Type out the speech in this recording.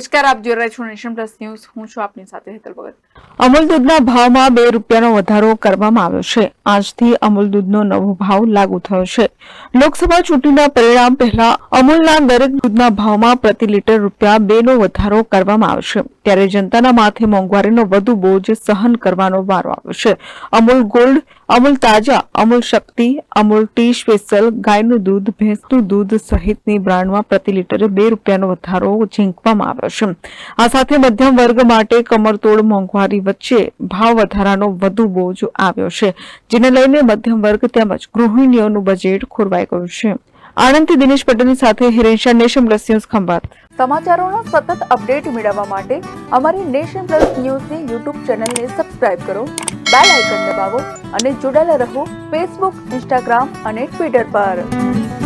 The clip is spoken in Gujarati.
નમસ્કાર, આપ જોઈ રહ્યા છો નેશન પ્લસ ન્યૂઝ. હું છું આપની સાથે હેતલ ભગત. અમૂલ દૂધના ભાવમાં 2 રૂપિયાનો વધારો કરવામાં આવ્યો છે. આજથી અમૂલ દૂધનો નવો ભાવ લાગુ થયો છે. લોકસભા ચૂંટણીના પરિણામ પહેલા અમૂલના દરેક દૂધના ભાવમાં પ્રતિ લીટર ₹2 નો વધારો કરવામાં આવશે. ત્યારે જનતાના માથે મોંઘવારીનો વધુ બોજ સહન કરવાનો વારો આવ્યો છે. અમૂલ ગોલ્ડ, અમૂલ તાજા, અમૂલ શક્તિ, અમૂલ ટી સ્પેશિયલ, ગાયનું દૂધ, ભેંસનું દૂધ સહિતની બ્રાન્ડમાં પ્રતિ લીટરે ₹2 વધારો ઝીંકવામાં આવ્યો છે. આ સાથે મધ્યમ વર્ગ માટે કમરતોડ મોંઘવારી વચ્ચે ભાવ વધારાનો વધુ બોજ આવ્યો છે, જેને લઈને મધ્યમ વર્ગ તેમજ ગૃહિણીઓનું બજેટ ખોરવાઈ ગયું છે. આણંદથી દિનેશ પટેલની સાથે હિરેન્શા, નેશન પ્લસ ન્યૂઝ, ખંભાત. સમાચારોના સતત અપડેટ મેળવવા માટે અમારી નેશન પ્લસ ન્યૂઝની યુટ્યુબ ચેનલને સબસ્ક્રાઇબ કરો, બેલ આઇકન દબાવો અને જોડાયેલા રહો ફેસબુક, ઇન્સ્ટાગ્રામ અને ટ્વિટર પર.